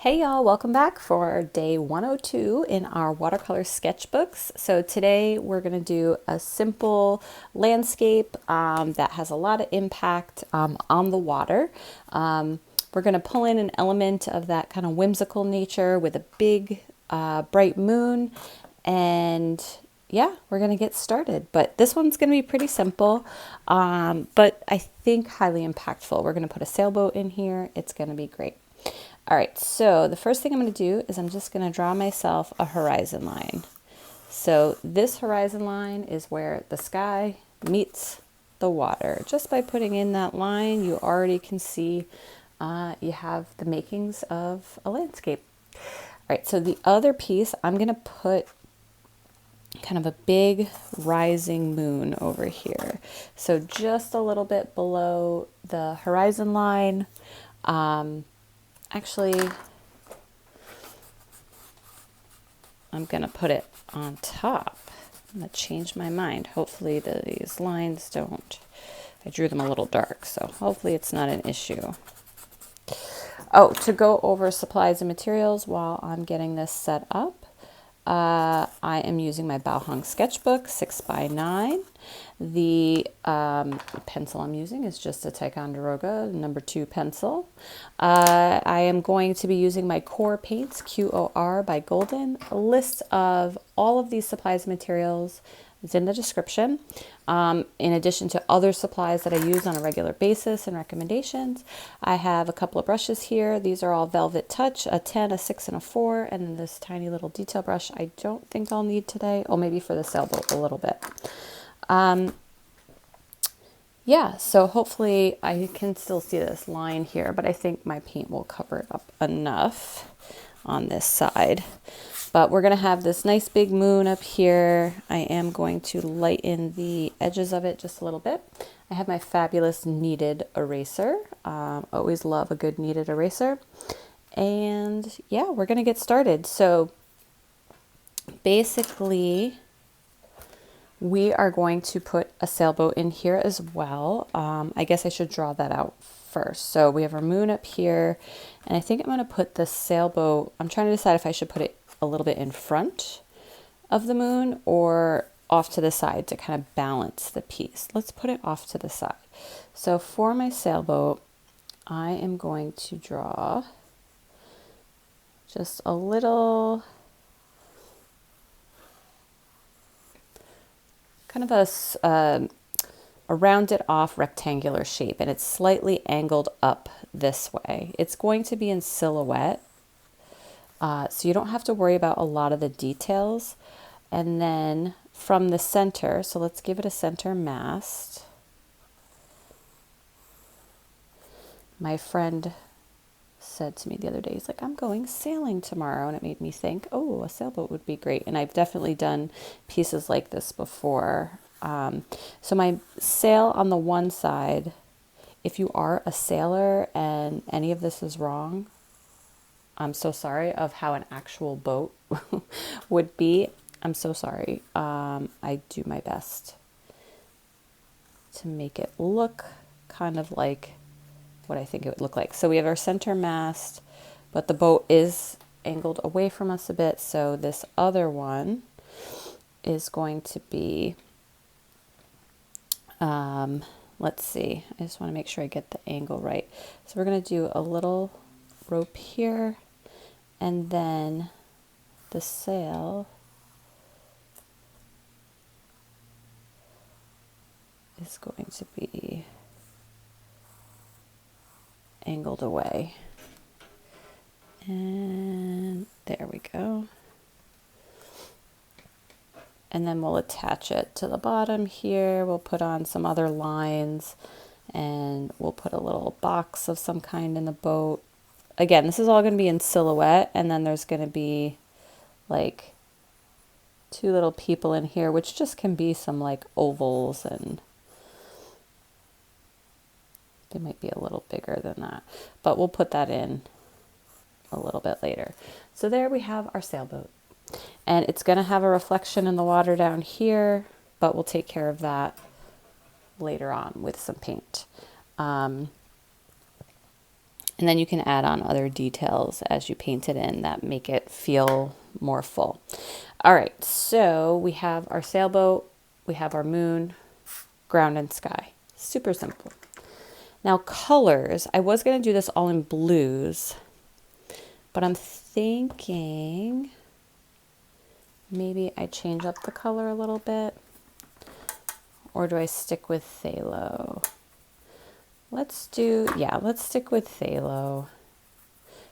Hey y'all, welcome back for day 102 in our watercolor sketchbooks. So today we're going to do a simple landscape that has a lot of impact on the water. We're going to pull in an element of that kind of whimsical nature with a big bright moon, and yeah, we're going to get started. But this one's going to be pretty simple, but I think highly impactful. We're going to put a sailboat in here. It's going to be great. All right, so the first thing I'm going to do is I'm just going to draw myself a horizon line. So this horizon line is where the sky meets the water. Just by putting in that line, you already can see you have the makings of a landscape. All right, so the other piece, I'm going to put kind of a big rising moon over here. So just a little bit below the horizon line. Actually, I'm going to put it on top. I'm going to change my mind. Hopefully these lines don't, I drew them a little dark, so hopefully it's not an issue. Oh, to go over supplies and materials while I'm getting this set up, I am using my Bao sketchbook 6x9. The pencil I'm using is just a Ticonderoga number 2 pencil. I am going to be using my Core Paints QOR by Golden. A list of all of these supplies and materials is in the description. In addition to other supplies that I use on a regular basis and recommendations, I have a couple of brushes here. These are all Velvet Touch, a 10, a 6, and a 4, and then this tiny little detail brush I don't think I'll need today. Oh, maybe for the sailboat a little bit. Yeah, so hopefully I can still see this line here, but I think my paint will cover it up enough on this side. But we're going to have this nice big moon up here. I am going to lighten the edges of it just a little bit. I have my fabulous kneaded eraser. Always love a good kneaded eraser. And yeah, we're going to get started. So basically, we are going to put a sailboat in here as well. I guess I should draw that out first. So we have our moon up here, and I think I'm going to put the sailboat, I'm trying to decide if I should put it a little bit in front of the moon or off to the side to kind of balance the piece. Let's put it off to the side. So for my sailboat, I am going to draw just a little, kind of a rounded off rectangular shape, and it's slightly angled up this way. It's going to be in silhouette, so you don't have to worry about a lot of the details. And then from the center, so let's give it a center mast. My friend said to me the other day, he's like, I'm going sailing tomorrow, and it made me think, oh, a sailboat would be great. And I've definitely done pieces like this before. So my sail on the one side, if you are a sailor and any of this is wrong, I'm so sorry, of how an actual boat would be. I'm so sorry. I do my best to make it look kind of like what I think it would look like. So we have our center mast, but the boat is angled away from us a bit. So this other one is going to be, let's see, I just want to make sure I get the angle right. So we're going to do a little rope here, and then the sail is going to be angled away. And there we go. And then we'll attach it to the bottom here. We'll put on some other lines, and we'll put a little box of some kind in the boat. Again, this is all going to be in silhouette, and then there's going to be like 2 little people in here, which just can be some like ovals, and they might be a little bigger than that, but we'll put that in a little bit later. So there we have our sailboat, and it's going to have a reflection in the water down here, but we'll take care of that later on with some paint. And then you can add on other details as you paint it in that make it feel more full. All right, so we have our sailboat, we have our moon, ground and sky. Super simple. Now colors, I was gonna do this all in blues, but I'm thinking maybe I change up the color a little bit, or do I stick with phthalo? Let's stick with phthalo.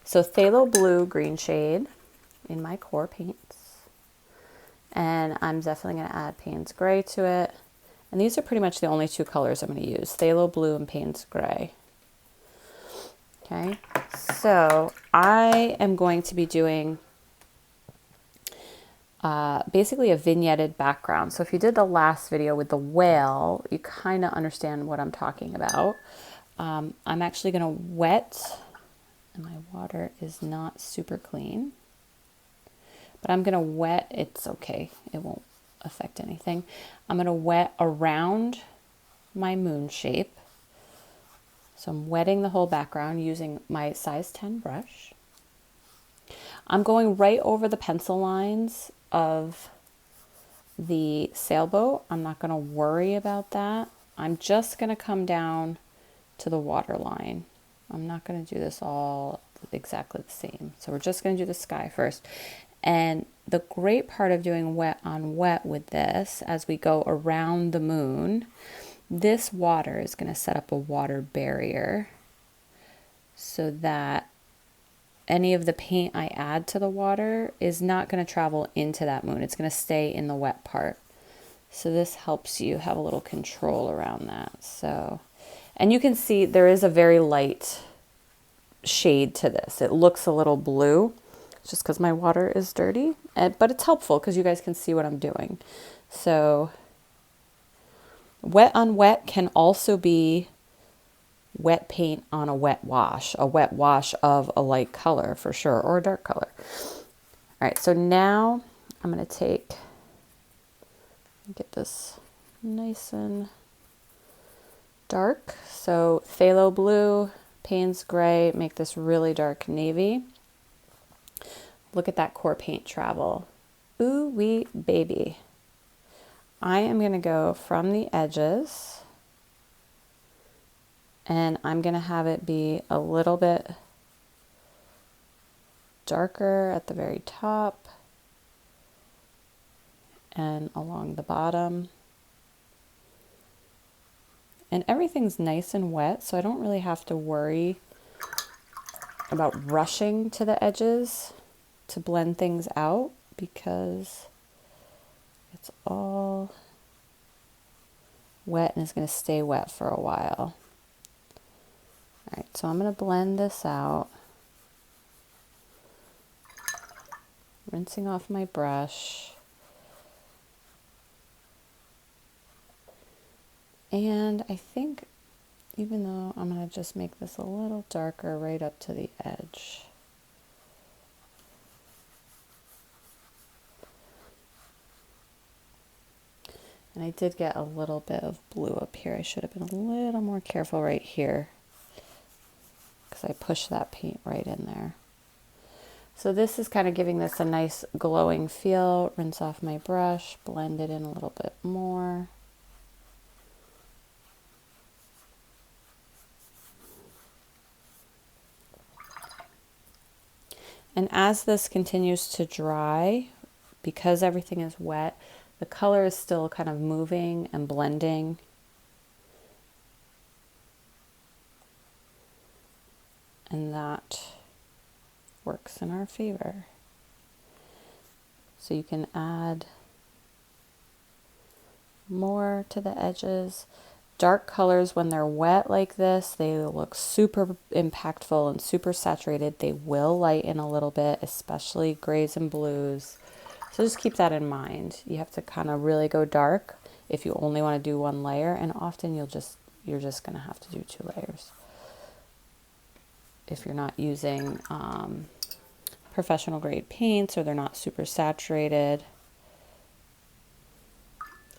So phthalo blue green shade in my core paints. And I'm definitely going to add Payne's gray to it. And these are pretty much the only two colors I'm going to use, phthalo blue and Payne's gray. Okay, so I am going to be doing basically a vignetted background. So if you did the last video with the whale, you kind of understand what I'm talking about. I'm actually going to wet, and my water is not super clean, but I'm going to wet, it's okay, it won't affect anything. I'm going to wet around my moon shape. So I'm wetting the whole background using my size 10 brush. I'm going right over the pencil lines of the sailboat. I'm not going to worry about that. I'm just going to come down to the water line. I'm not going to do this all exactly the same. So we're just going to do the sky first. And the great part of doing wet on wet with this, as we go around the moon, this water is going to set up a water barrier so that any of the paint I add to the water is not going to travel into that moon. It's going to stay in the wet part. So this helps you have a little control around that. So, and you can see there is a very light shade to this. It looks a little blue just because my water is dirty, but it's helpful because you guys can see what I'm doing. So wet on wet can also be wet paint on a wet wash of a light color for sure, or a dark color. All right, so now I'm going to get this nice and dark. So phthalo blue, Payne's gray, make this really dark navy. Look at that core paint travel. Ooh wee baby. I am going to go from the edges, and I'm going to have it be a little bit darker at the very top and along the bottom. And everything's nice and wet, so I don't really have to worry about rushing to the edges to blend things out because it's all wet and it's going to stay wet for a while. All right, so I'm going to blend this out, rinsing off my brush. And I think, even though I'm going to just make this a little darker right up to the edge. And I did get a little bit of blue up here. I should have been a little more careful right here because I pushed that paint right in there. So this is kind of giving this a nice glowing feel. Rinse off my brush, blend it in a little bit more. And as this continues to dry, because everything is wet, the color is still kind of moving and blending. And that works in our favor. So you can add more to the edges. Dark colors, when they're wet like this, they look super impactful and super saturated. They will lighten a little bit, especially grays and blues. So just keep that in mind. You have to kind of really go dark if you only want to do one layer, and often you're just going to have to do 2 layers if you're not using professional grade paints or they're not super saturated.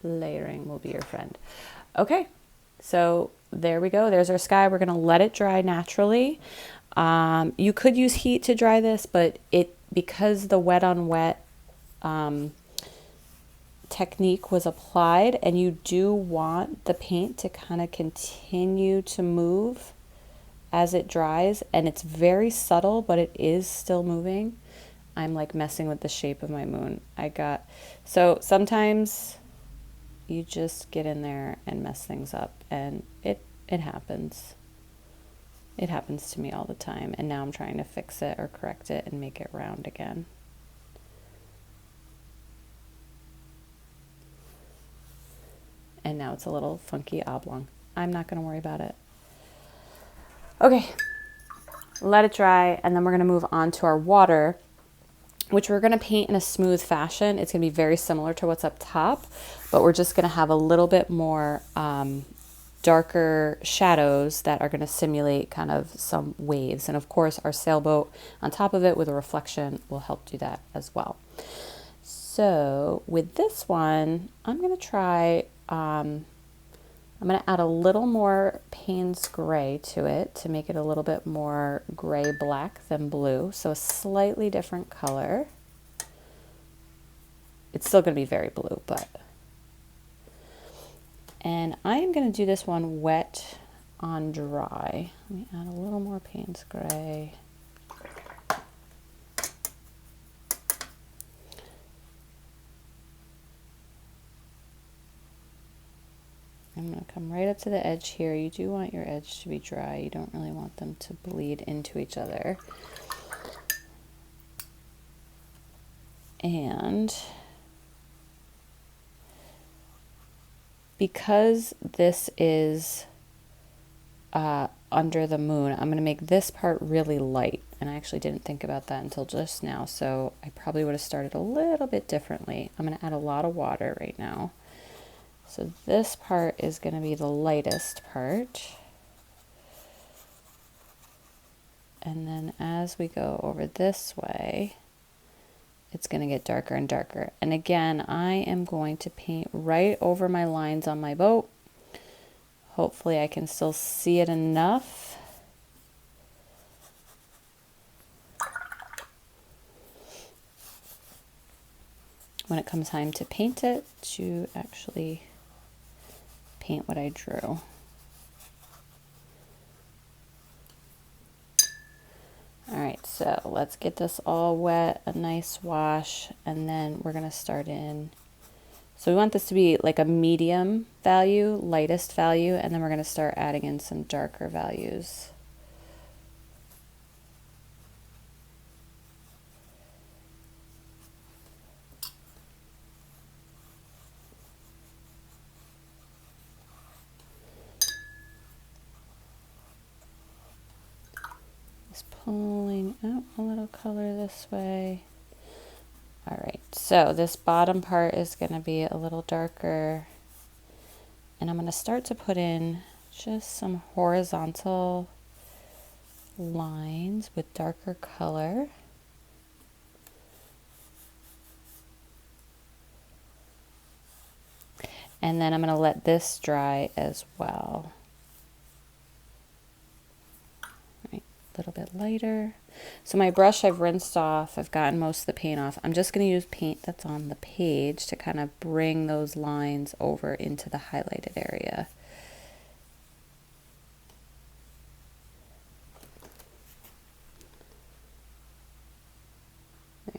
Layering will be your friend. Okay, so there we go. There's our sky. We're going to let it dry naturally. You could use heat to dry this, but because the wet on wet technique was applied, and you do want the paint to kind of continue to move as it dries, and it's very subtle, but it is still moving. I'm like messing with the shape of my moon. So sometimes you just get in there and mess things up, and it happens. It happens to me all the time, and now I'm trying to fix it or correct it and make it round again. And now it's a little funky oblong. I'm not going to worry about it. Okay, let it dry, and then we're going to move on to our water, which we're going to paint in a smooth fashion. It's going to be very similar to what's up top, but we're just going to have a little bit more darker shadows that are going to simulate kind of some waves. And of course, our sailboat on top of it with a reflection will help do that as well. So with this one, I'm going to try, I'm going to add a little more Payne's gray to it to make it a little bit more gray-black than blue. So a slightly different color. It's still going to be very blue, but... And I am going to do this one wet on dry. Let me add a little more Payne's gray. I'm going to come right up to the edge here. You do want your edge to be dry. You don't really want them to bleed into each other. And because this is under the moon, I'm going to make this part really light. And I actually didn't think about that until just now, so I probably would have started a little bit differently. I'm going to add a lot of water right now. So this part is going to be the lightest part. And then as we go over this way, it's going to get darker and darker. And again, I am going to paint right over my lines on my boat. Hopefully I can still see it enough. When it comes time to paint it, to actually paint what I drew. All right, so let's get this all wet, a nice wash, and then we're gonna start in. So we want this to be like a medium value, lightest value, and then we're gonna start adding in some darker values. Pulling out a little color this way. All right, so this bottom part is going to be a little darker, and I'm going to start to put in just some horizontal lines with darker color. And then I'm going to let this dry as well. A little bit lighter. So my brush I've rinsed off. I've gotten most of the paint off. I'm just going to use paint that's on the page to kind of bring those lines over into the highlighted area.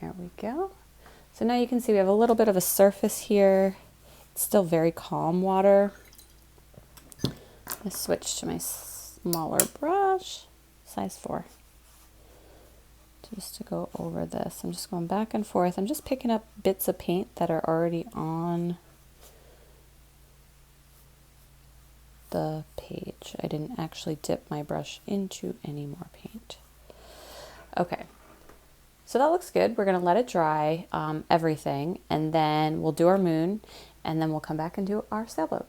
There we go. So now you can see we have a little bit of a surface here. It's still very calm water. I switch to my smaller brush. Size 4, just to go over this. I'm just going back and forth. I'm just picking up bits of paint that are already on the page. I didn't actually dip my brush into any more paint. Okay, so that looks good. We're going to let it dry, everything, and then we'll do our moon, and then we'll come back and do our sailboat.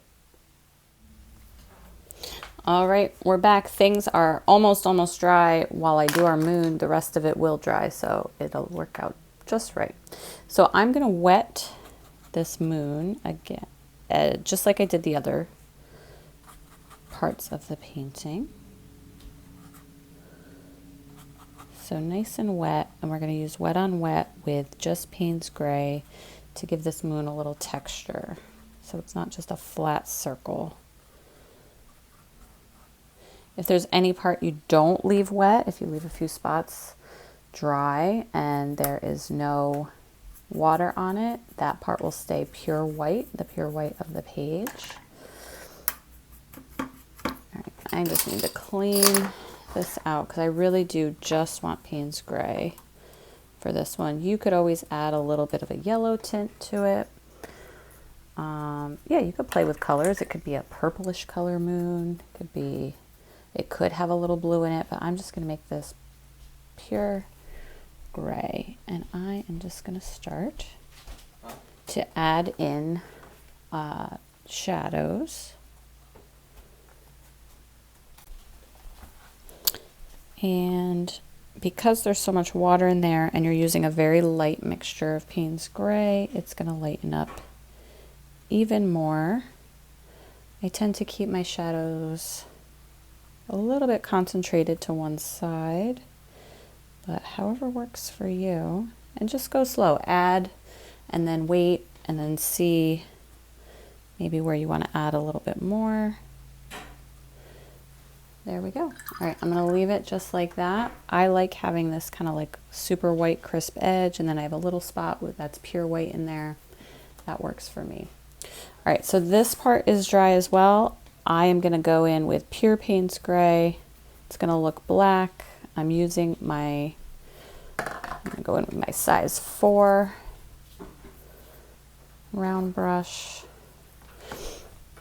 All right, we're back. Things are almost dry. While I do our moon, the rest of it will dry, so it'll work out just right. So I'm going to wet this moon again, just like I did the other parts of the painting. So nice and wet, and we're going to use wet on wet with just Payne's Gray to give this moon a little texture. So it's not just a flat circle. If there's any part you don't leave wet, if you leave a few spots dry and there is no water on it, that part will stay pure white, the pure white of the page. All right, I just need to clean this out because I really do just want Payne's Gray for this one. You could always add a little bit of a yellow tint to it. Yeah, you could play with colors. It could be a purplish color moon. It could have a little blue in it, but I'm just going to make this pure gray. And I am just going to start to add in shadows. And because there's so much water in there and you're using a very light mixture of Payne's Gray, it's going to lighten up even more. I tend to keep my shadows a little bit concentrated to one side, but however works for you. And just go slow. Add and then wait and then see maybe where you want to add a little bit more. There we go. All right, I'm going to leave it just like that. I like having this kind of like super white crisp edge, and then I have a little spot that's pure white in there. That works for me. All right, so this part is dry as well. I am going to go in with pure Payne's Gray. It's going to look black. I'm going to go in with my size 4 round brush.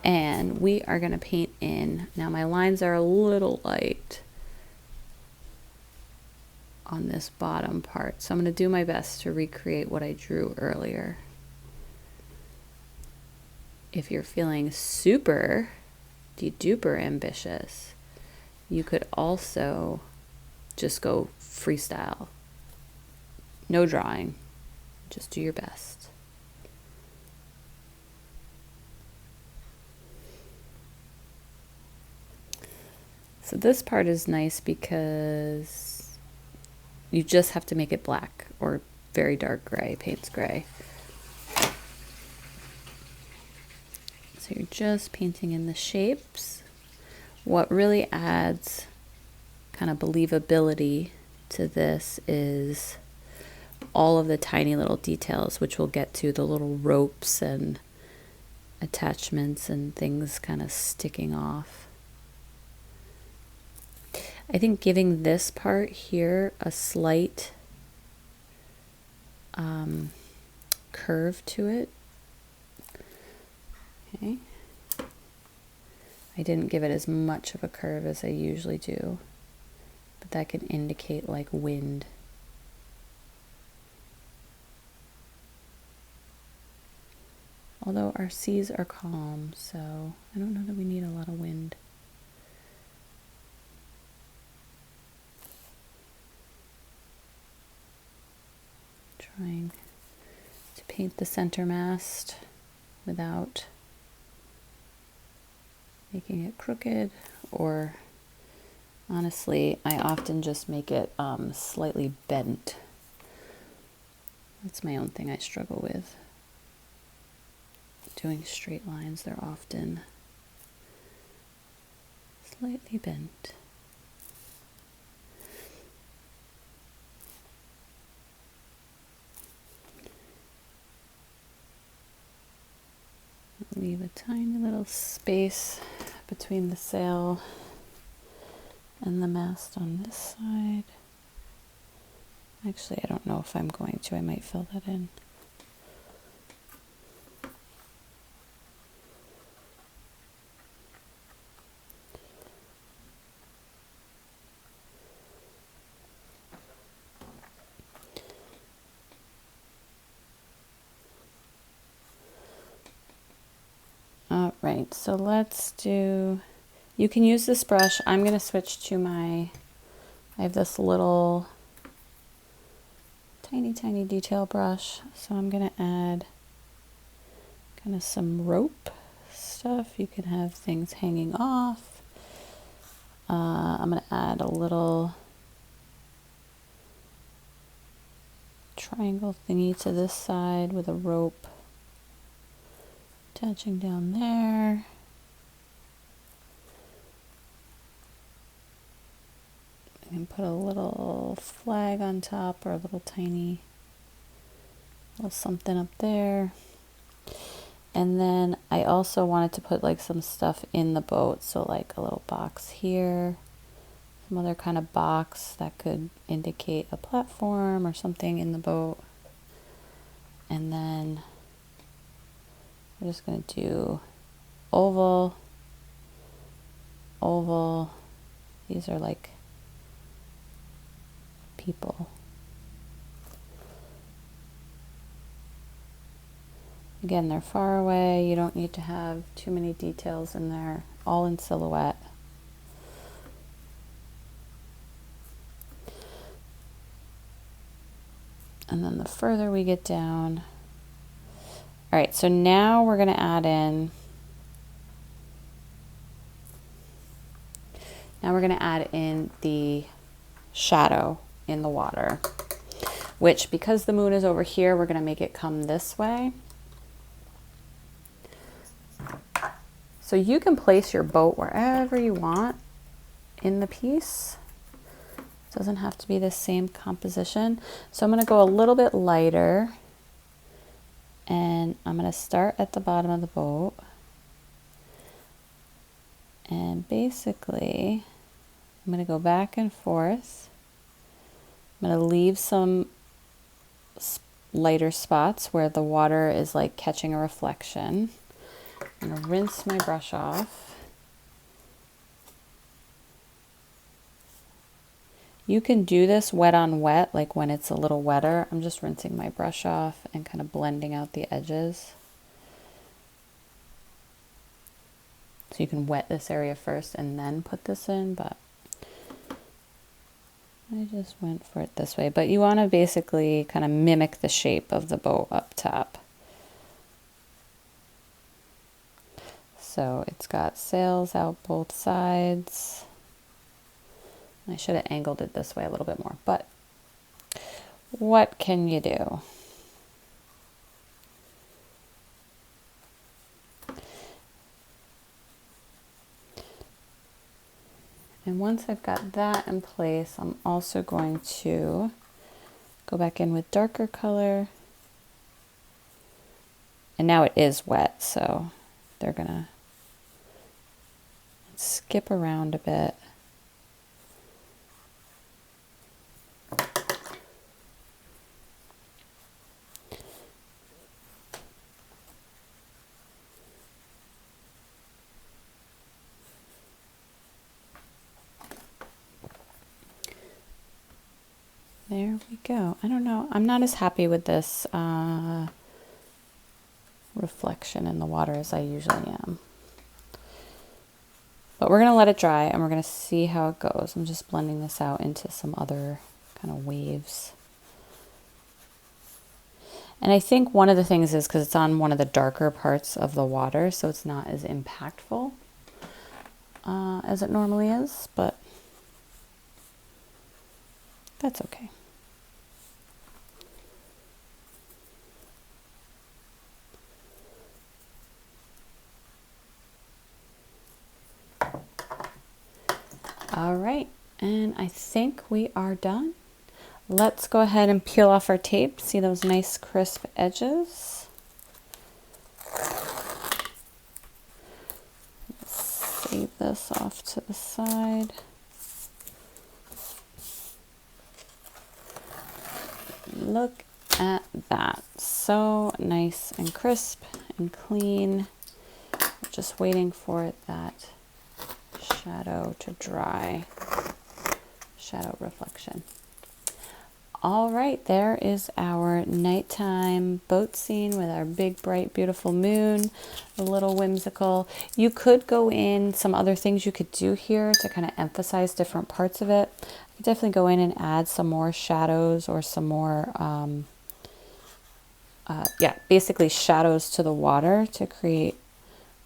And we are going to paint in. Now my lines are a little light on this bottom part, so I'm going to do my best to recreate what I drew earlier. If you're feeling super duper ambitious, you could also just go freestyle. No drawing, just do your best. So this part is nice because you just have to make it black or very dark gray, Payne's Gray. So you're just painting in the shapes. What really adds kind of believability to this is all of the tiny little details, which we'll get to, the little ropes and attachments and things kind of sticking off. I think giving this part here a slight curve to it. Okay. I didn't give it as much of a curve as I usually do, but that can indicate like wind. Although our seas are calm, so I don't know that we need a lot of wind. Trying to paint the center mast without making it crooked, or honestly, I often just make it slightly bent. That's my own thing I struggle with. Doing straight lines, they're often slightly bent. Leave a tiny little space between the sail and the mast on this side. Actually, I don't know if I'm going to. I might fill that in. All right, so let's do, you can use this brush. I'm going to switch to I have this little tiny detail brush. So I'm going to add kind of some rope stuff. You can have things hanging off. I'm going to add a little triangle thingy to this side with a rope attaching down there. I can put a little flag on top or a little tiny little something up there. And then I also wanted to put like some stuff in the boat. So like a little box here, some other kind of box that could indicate a platform or something in the boat. And then we're just going to do oval, oval. These are like people. Again, they're far away. You don't need to have too many details in there, all in silhouette. And then the further we get down. All right, so now we're going to add in, the shadow in the water, which, because the moon is over here, we're going to make it come this way. So you can place your boat wherever you want in the piece. It doesn't have to be the same composition. So I'm going to go a little bit lighter, and I'm going to start at the bottom of the boat. And basically, I'm going to go back and forth. I'm going to leave some lighter spots where the water is like catching a reflection. I'm going to rinse my brush off. You can do this wet on wet, like when it's a little wetter. I'm just rinsing my brush off and kind of blending out the edges. So you can wet this area first and then put this in, but I just went for it this way. But you want to basically kind of mimic the shape of the boat up top. So it's got sails out both sides. I should have angled it this way a little bit more, but what can you do? And once I've got that in place, I'm also going to go back in with darker color. And now it is wet, so they're gonna skip around a bit. There we go. I don't know. I'm not as happy with this reflection in the water as I usually am. But we're going to let it dry and we're going to see how it goes. I'm just blending this out into some other kind of waves. And I think one of the things is because it's on one of the darker parts of the water, so it's not as impactful as it normally is, but that's okay. All right, and I think we are done. Let's go ahead and peel off our tape. See those nice crisp edges? Let's save this off to the side. Look at that. So nice and crisp and clean. Just waiting for that shadow to dry. Shadow reflection. All right, there is our nighttime boat scene with our big, bright, beautiful moon, a little whimsical. You could go in some other things you could do here to kind of emphasize different parts of it. You could definitely go in and add some more shadows or some more, basically shadows to the water to create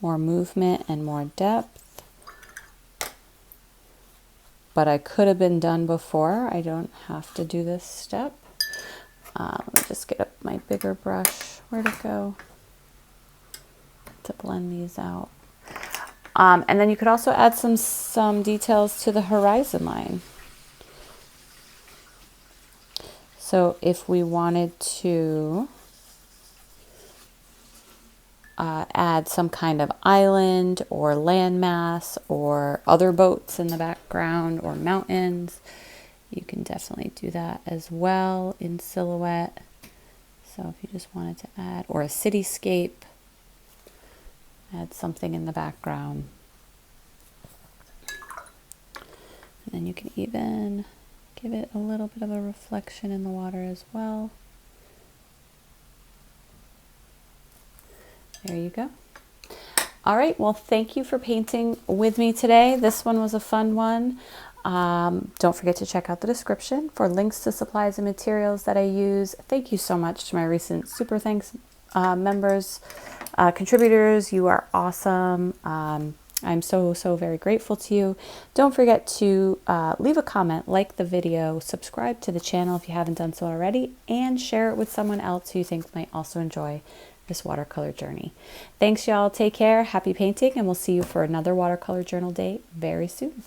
more movement and more depth. But I could have been done before. I don't have to do this step. Let me just get up my bigger brush. Where'd it go? To blend these out. And then you could also add some details to the horizon line. So if we wanted to add some kind of island or landmass or other boats in the background or mountains, you can definitely do that as well in silhouette. So if you just wanted to add, or a cityscape, add something in the background. And then you can even give it a little bit of a reflection in the water as well. There you go. All right, well, thank you for painting with me today. This one was a fun one. Don't forget to check out the description for links to supplies and materials that I use. Thank you so much to my recent Super Thanks members, contributors. You are awesome. I'm so very grateful to you. Don't forget to leave a comment, like the video, subscribe to the channel if you haven't done so already, and share it with someone else who you think might also enjoy this watercolor journey. Thanks, y'all. Take care. Happy painting, and we'll see you for another watercolor journal day very soon.